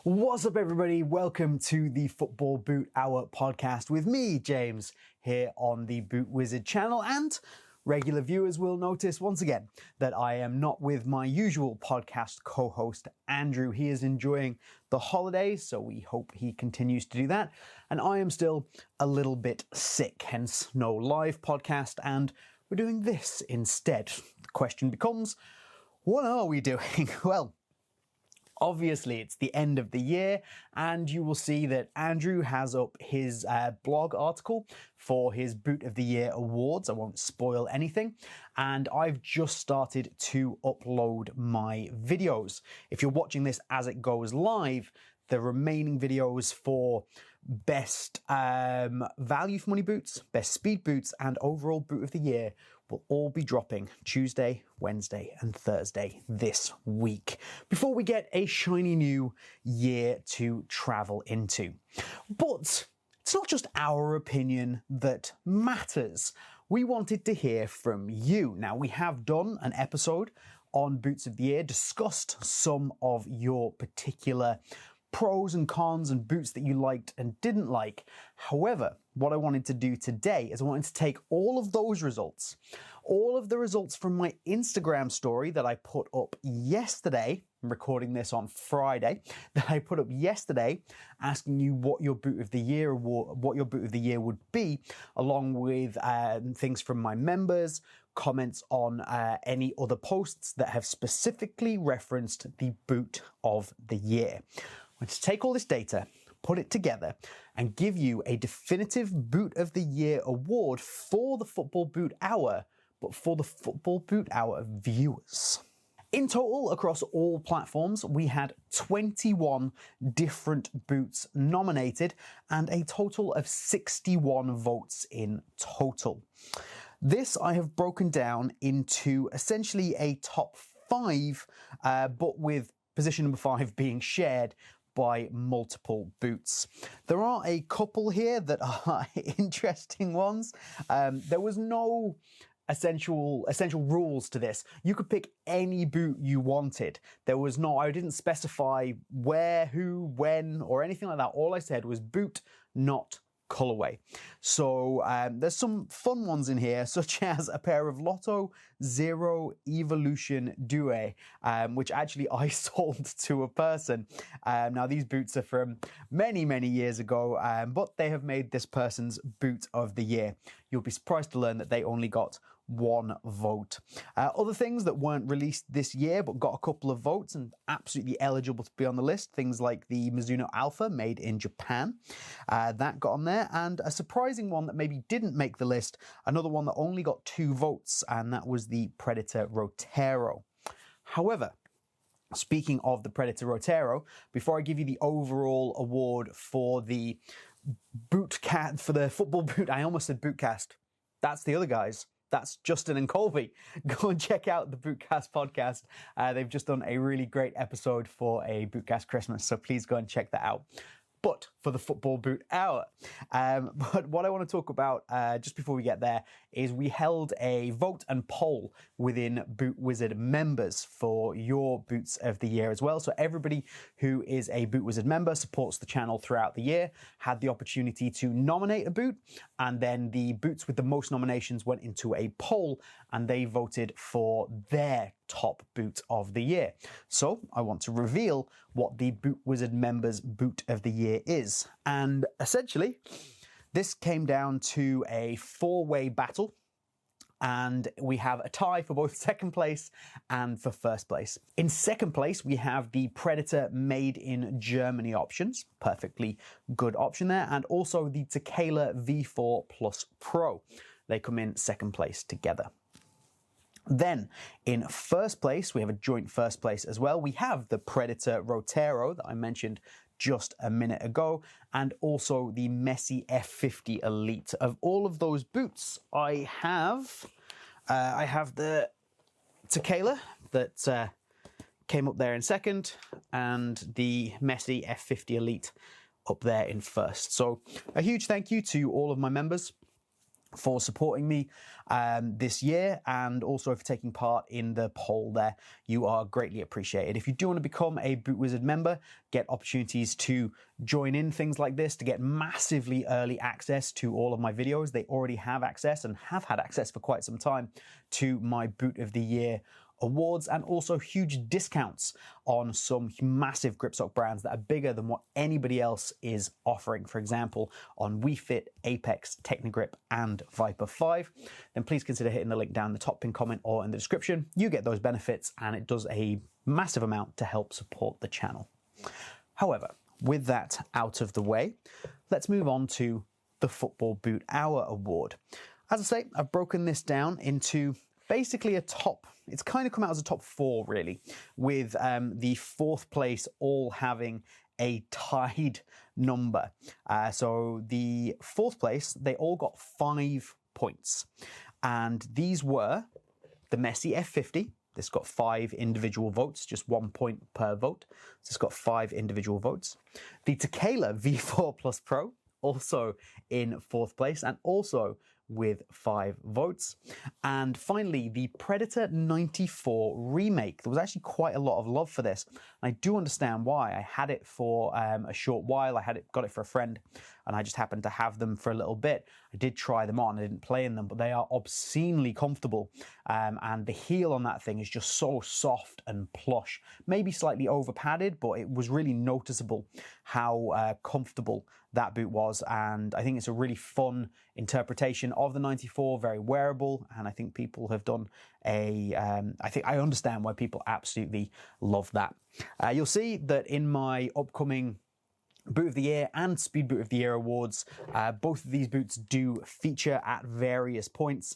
What's up, everybody? Welcome to the Football Boot Hour podcast with me, James, here on the Boot Wizard channel. And regular viewers will notice once again that I am not with my usual podcast co-host, Andrew. He is enjoying the holidays, so we hope he continues to do that. And I am still a little bit sick, hence no live podcast, and we're doing this instead. The question becomes, what are we doing? Well, obviously, it's the end of the year, and you will see that Andrew has up his blog article for his Boot of the Year awards. I won't spoil anything. And I've just started to upload my videos. If you're watching this as it goes live, the remaining videos for best value for money boots, best speed boots, and overall Boot of the Year will all be dropping Tuesday, Wednesday, and Thursday this week, before we get a shiny new year to travel into. But it's not just our opinion that matters. We wanted to hear from you. Now, we have done an episode on Boots of the Year, discussed some of your particular pros and cons and boots that you liked and didn't like. However, what I wanted to do today is I wanted to take all of those results, all of the results from my Instagram story that I put up yesterday, I'm recording this on Friday, that I put up yesterday, asking you what your Boot of the Year would be, along with things from my members, comments on any other posts that have specifically referenced the Boot of the Year. I'm going to take all this data, put it together, and give you a definitive Boot of the Year award for the Football Boot Hour, but for the Football Boot Hour viewers. In total, across all platforms, we had 21 different boots nominated and a total of 61 votes in total. This I have broken down into essentially a top 5, but with position number 5 being shared by multiple boots. There are a couple here that are interesting ones. There was no essential rules to this. You could pick any boot you wanted. I didn't specify where, who, when, or anything like that. All I said was boot, not colorway. So there's some fun ones in here, such as a pair of Lotto Zero Evolution Due, which actually I sold to a person. Now, these boots are from many, many years ago, but they have made this person's Boot of the Year. You'll be surprised to learn that they only got 1 vote. Other things that weren't released this year but got a couple of votes and absolutely eligible to be on the list, things like the Mizuno Alpha made in Japan, that got on there, and a surprising one that maybe didn't make the list, another one that only got 2 votes, and that was the Predator Rotero. However, speaking of the Predator Rotero, before I give you the overall award for the for the Football Boot, I almost said Bootcast. That's the other guys. That's Justin and Colby. Go and check out the Bootcast podcast. They've just done a really great episode for a Bootcast Christmas, so please go and check that out. But for the Football Boot Hour. But what I want to talk about just before we get there is we held a vote and poll within Boot Wizard members for your Boots of the Year as well. So everybody who is a Boot Wizard member, supports the channel throughout the year, had the opportunity to nominate a boot, and then the boots with the most nominations went into a poll and they voted for their top Boot of the Year. So I want to reveal what the Boot Wizard members' Boot of the Year is. And essentially, this came down to a 4-way battle, and we have a tie for both second place and for first place. In second place, we have the Predator Made in Germany options. Perfectly good option there. And also the Tekela V4 Plus Pro. They come in second place together. Then, in first place, we have a joint first place as well. We have the Predator Rotero that I mentioned just a minute ago, and also the Messi F50 Elite. Of all of those boots, I have the Tekela that came up there in second, and the Messi F50 Elite up there in first. So, a huge thank you to all of my members for supporting me this year, and also for taking part in the poll there. You are greatly appreciated. If you do want to become a Boot Wizard member, get opportunities to join in things like this, to get massively early access to all of my videos. They already have access and have had access for quite some time to my Boot of the Year awards, and also huge discounts on some massive grip sock brands that are bigger than what anybody else is offering. For example, on Wii Fit, Apex, Technigrip, and Viper 5. Then please consider hitting the link down in the top pinned comment or in the description. You get those benefits, and it does a massive amount to help support the channel. However, with that out of the way, let's move on to the Football Boot Hour Award. As I say, I've broken this down into basically a top, it's kind of come out as a top 4 really, with the 4th place all having a tied number. So the 4th place, they all got 5 points. And these were the Messi F50. This got 5 individual votes, just 1 point per vote. So it's got 5 individual votes. The Tekela V4 Plus Pro, also in 4th place, and also with 5 votes. And finally, the Predator 94 remake. There was actually quite a lot of love for this. And I do understand why. I had it for a short while. Got it for a friend, and I just happened to have them for a little bit. I did try them on. I didn't play in them, but they are obscenely comfortable. And the heel on that thing is just so soft and plush. Maybe slightly over padded, but it was really noticeable how comfortable that boot was. And I think it's a really fun interpretation of the 94, very wearable. And I think people have done I understand why people absolutely love that. You'll see that in my upcoming Boot of the Year and Speed Boot of the Year awards, both of these boots do feature at various points.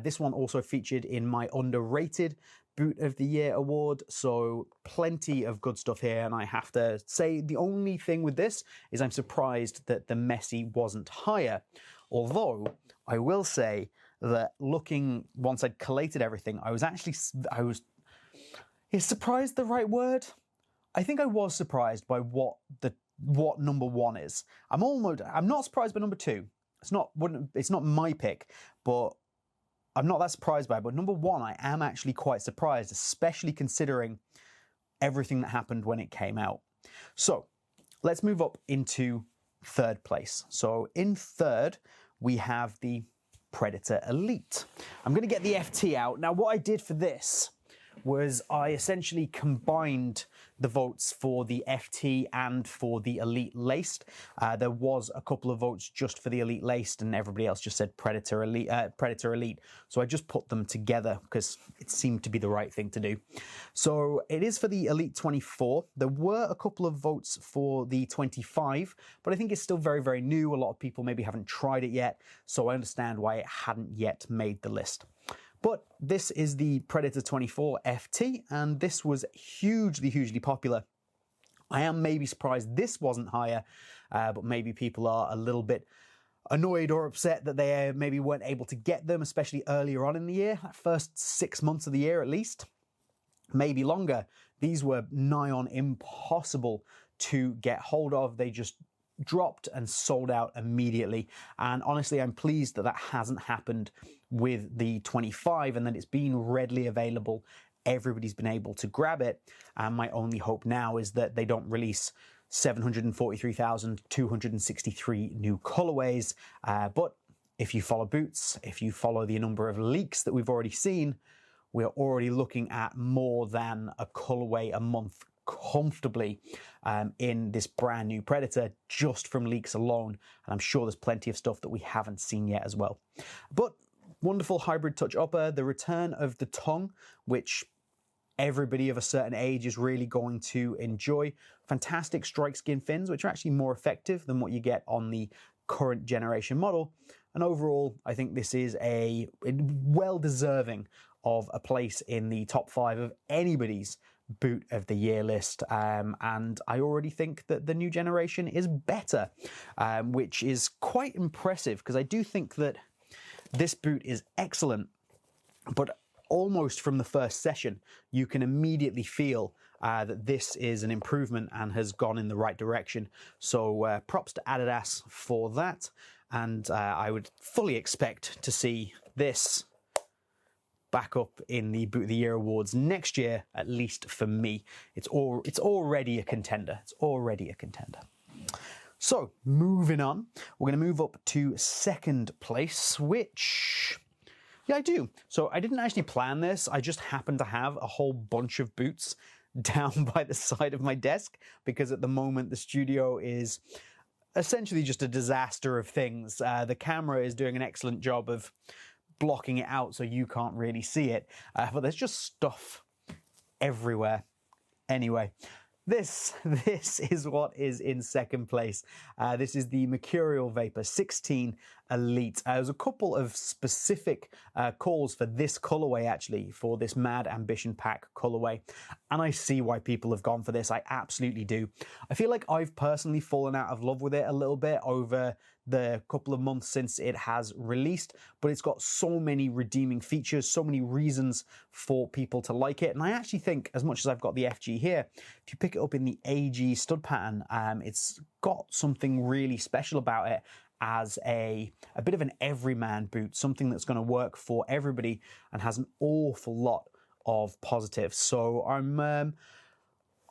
This one also featured in my underrated Boot of the Year award, so plenty of good stuff here. And I have to say, the only thing with this is I'm surprised that the Messi wasn't higher. Although I will say that looking, once I'd collated everything, is surprised the right word? I think I was surprised by what number 1 is. I'm not surprised by number 2. It's not my pick, but I'm not that surprised by it. But number 1, I am actually quite surprised, especially considering everything that happened when it came out. So let's move up into 3rd place. So in 3rd, we have the Predator Elite. I'm going to get the FT out. Now, what I did for this was I essentially combined the votes for the FT and for the Elite Laced. There was a couple of votes just for the Elite Laced, and everybody else just said Predator Elite. So I just put them together because it seemed to be the right thing to do. So it is for the Elite 24. There were a couple of votes for the 25, but I think it's still very, very new. A lot of people maybe haven't tried it yet, so I understand why it hadn't yet made the list. But this is the Predator 24 FT, and this was hugely, hugely popular. I am maybe surprised this wasn't higher, but maybe people are a little bit annoyed or upset that they maybe weren't able to get them, especially earlier on in the year, that first 6 months of the year at least, maybe longer. These were nigh on impossible to get hold of. They just dropped and sold out immediately. And honestly, I'm pleased that that hasn't happened with the 25 and that it's been readily available. Everybody's been able to grab it. And my only hope now is that they don't release 743,263 new colorways. But if you follow Boots, if you follow the number of leaks that we've already seen, we're already looking at more than a colorway a month comfortably in this brand new Predator just from leaks alone. And I'm sure there's plenty of stuff that we haven't seen yet as well. But wonderful hybrid touch upper, the return of the tongue, which everybody of a certain age is really going to enjoy. Fantastic strike skin fins, which are actually more effective than what you get on the current generation model. And overall, I think this is a well deserving of a place in the top 5 of anybody's Boot of the Year list. And I already think that the new generation is better, which is quite impressive because I do think that this boot is excellent, but almost from the first session, you can immediately feel that this is an improvement and has gone in the right direction. So props to Adidas for that. and I would fully expect to see this back up in the Boot of the Year awards next year, at least for me. It's already a contender. It's already a contender. So, moving on, we're going to move up to second place, which, yeah, I do. So I didn't actually plan this. I just happened to have a whole bunch of boots down by the side of my desk, because at the moment the studio is essentially just a disaster of things. The camera is doing an excellent job of blocking it out so you can't really see it, but there's just stuff everywhere. Anyway, this is what is in second place. This is the Mercurial Vapor 16 Elite. There's a couple of specific calls for this colorway, actually, for this Mad Ambition Pack colorway, and I see why people have gone for this. I absolutely do. I feel like I've personally fallen out of love with it a little bit over the couple of months since it has released, but it's got so many redeeming features, so many reasons for people to like it. And I actually think, as much as I've got the FG here, if you pick it up in the AG stud pattern, it's got something really special about it as a bit of an everyman boot, something that's going to work for everybody and has an awful lot of positives. So I'm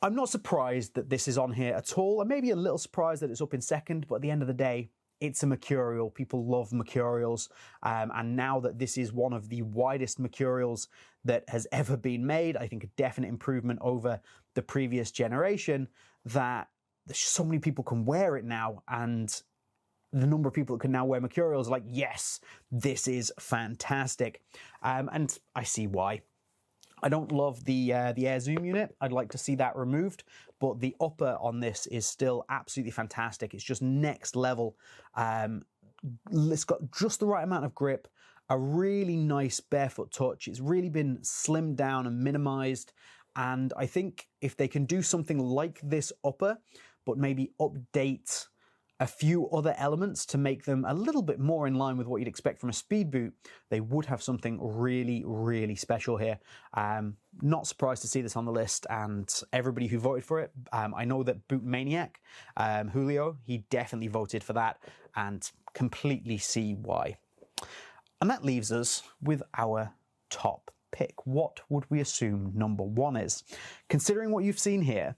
not surprised that this is on here at all. I'm maybe a little surprised that it's up in second, but at the end of the day, it's a Mercurial. People love Mercurials. And now that this is one of the widest Mercurials that has ever been made, I think a definite improvement over the previous generation, that there's so many people can wear it now, and the number of people that can now wear Mercurials are like, yes, this is fantastic. And I see why. I don't love the air zoom unit. I'd like to see that removed, but the upper on this is still absolutely fantastic. It's just next level. It's got just the right amount of grip, a really nice barefoot touch. It's really been slimmed down and minimized. And I think if they can do something like this upper, but maybe update a few other elements to make them a little bit more in line with what you'd expect from a speed boot, they would have something really, really special here. Not surprised to see this on the list, and everybody who voted for it, I know that Boot Maniac, Julio, he definitely voted for that, and completely see why. And that leaves us with our top pick. What would we assume number one is? Considering what you've seen here,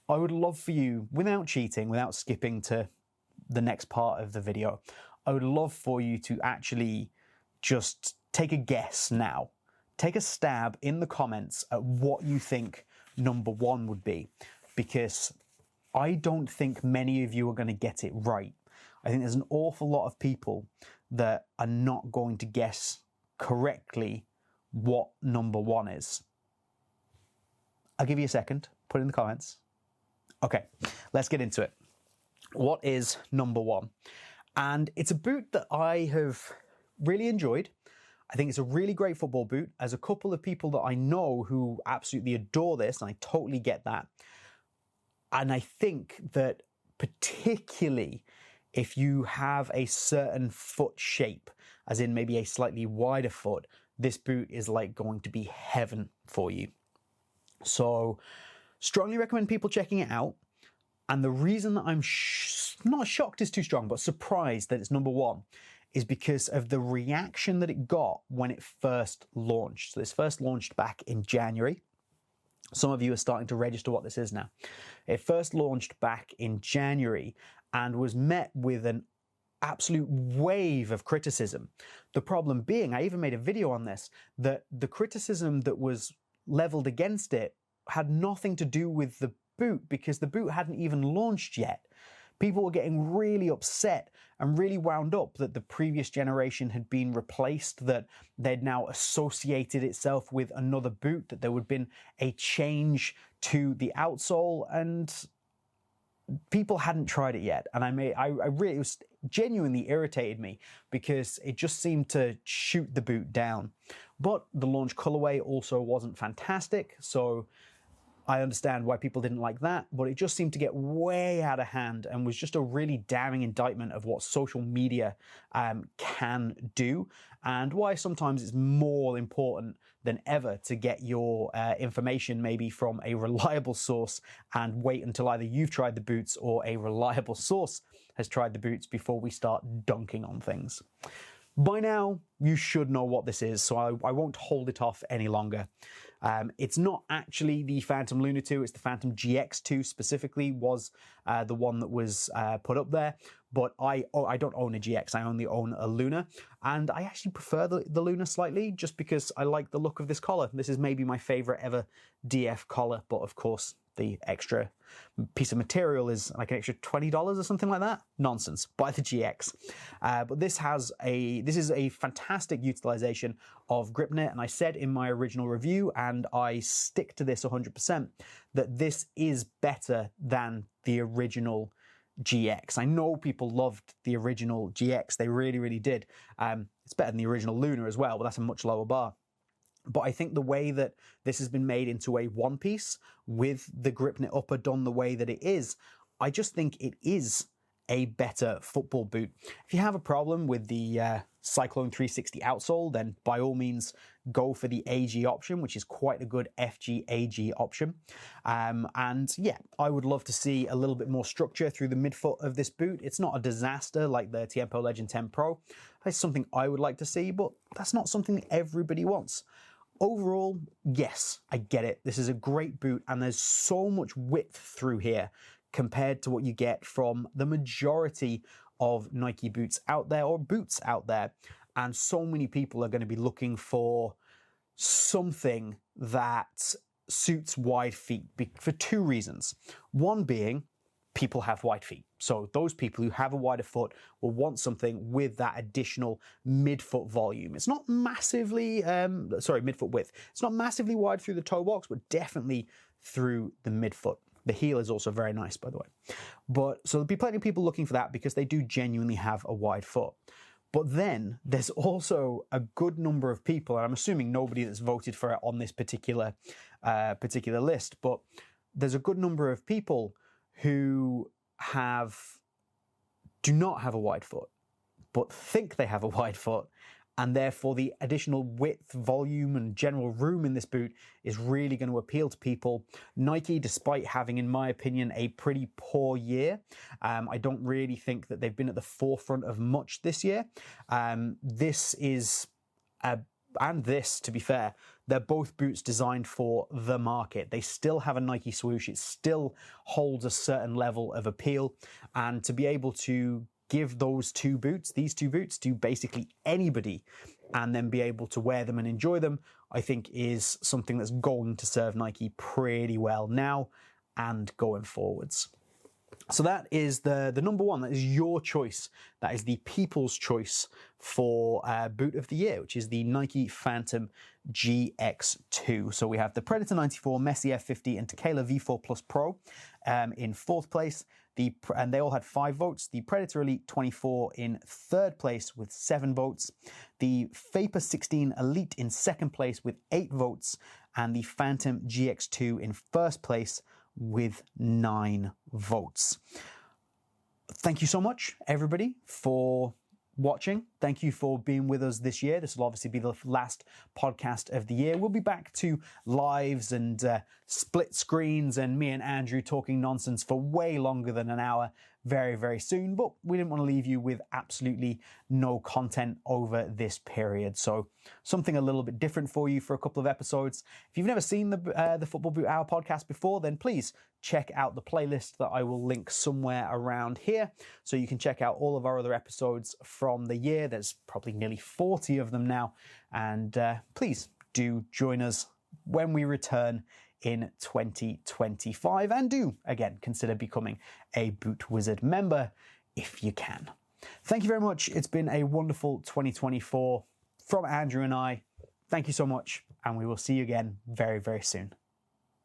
I would love for you, without cheating, without skipping to the next part of the video, I would love for you to actually just take a guess now. Take a stab in the comments at what you think number one would be, because I don't think many of you are going to get it right. I think there's an awful lot of people that are not going to guess correctly what number one is. I'll give you a second, put it in the comments. Okay, let's get into it. What is number one? And it's a boot that I have really enjoyed. I think it's a really great football boot. There's a couple of people that I know who absolutely adore this, and I totally get that. And I think that particularly if you have a certain foot shape, as in maybe a slightly wider foot, this boot is like going to be heaven for you. So strongly recommend people checking it out. And the reason that I'm not shocked is too strong, but surprised that it's number one is because of the reaction that it got when it first launched. So this first launched back in January. Some of you are starting to register what this is now. It first launched back in January and was met with an absolute wave of criticism. The problem being, I even made a video on this, that the criticism that was leveled against it had nothing to do with the boot, because the boot hadn't even launched yet. People were getting really upset and really wound up that the previous generation had been replaced, that they'd now associated itself with another boot, that there would been a change to the outsole, and people hadn't tried it yet. And it was genuinely irritated me, because it just seemed to shoot the boot down. But the launch colorway also wasn't fantastic, so I understand why people didn't like that, but it just seemed to get way out of hand and was just a really damning indictment of what social media can do, and why sometimes it's more important than ever to get your information maybe from a reliable source and wait until either you've tried the boots or a reliable source has tried the boots before we start dunking on things. By now, you should know what this is, so I won't hold it off any longer. It's not actually the Phantom Luna 2, it's the Phantom GX2 specifically was the one that was put up there, but I don't own a GX, I only own a Luna, and I actually prefer the Luna slightly, just because I like the look of this collar. This is maybe my favorite ever DF collar, but of course, the extra piece of material is like an extra $20 or something like that. Nonsense. Buy the GX. But this is a fantastic utilization of GripNet, and I said in my original review, and I stick to this 100%, that this is better than the original GX. I know people loved the original GX. They really, really did. It's better than the original Luna as well, but that's a much lower bar. But I think the way that this has been made into a one piece with the GripNet upper done the way that it is, I just think it is a better football boot. If you have a problem with the Cyclone 360 outsole, then by all means go for the AG option, which is quite a good FG AG option. And yeah, I would love to see a little bit more structure through the midfoot of this boot. It's not a disaster like the Tiempo Legend 10 Pro. It's something I would like to see, but that's not something that everybody wants. Overall, yes, I get it. This is a great boot, and there's so much width through here compared to what you get from the majority of Nike boots out there, or boots out there. And so many people are going to be looking for something that suits wide feet for two reasons. One being, people have wide feet. So those people who have a wider foot will want something with that additional midfoot volume. It's not massively, midfoot width. It's not massively wide through the toe box, but definitely through the midfoot. The heel is also very nice, by the way. So there'll be plenty of people looking for that because they do genuinely have a wide foot. But then there's also a good number of people, and I'm assuming nobody that's voted for it on this particular list, but there's a good number of people who do not have a wide foot, but think they have a wide foot, and therefore the additional width, volume, and general room in this boot is really going to appeal to people. Nike, despite having, in my opinion, a pretty poor year, I don't really think that they've been at the forefront of much this year. This, to be fair, they're both boots designed for the market. They still have a Nike swoosh. It still holds a certain level of appeal. And to be able to give these two boots to basically anybody and then be able to wear them and enjoy them, I think is something that's going to serve Nike pretty well now and going forwards. So that is the number one. That is your choice. That is the people's choice for boot of the year, which is the Nike Phantom GX2. So we have the Predator 94, Messi F50, and Tekela V4 Plus Pro in fourth place. And they all had 5 votes. The Predator Elite 24 in third place with 7 votes. The Vapor 16 Elite in second place with 8 votes. And the Phantom GX2 in first place with 9 votes. Thank you so much, everybody, for watching. Thank you for being with us this year. This will obviously be the last podcast of the year. We'll be back to lives and split screens and me and Andrew talking nonsense for way longer than an hour very, very soon, but we didn't want to leave you with absolutely no content over this period. So something a little bit different for you for a couple of episodes. If you've never seen the Football Boot Hour podcast before, then please check out the playlist that I will link somewhere around here. So you can check out all of our other episodes from the year. There's probably nearly 40 of them now. And please do join us when we return in 2025, and do again consider becoming a Boot Wizard member if you can. Thank you very much. It's been a wonderful 2024 from Andrew and I. Thank you so much, and we will see you again very, very soon.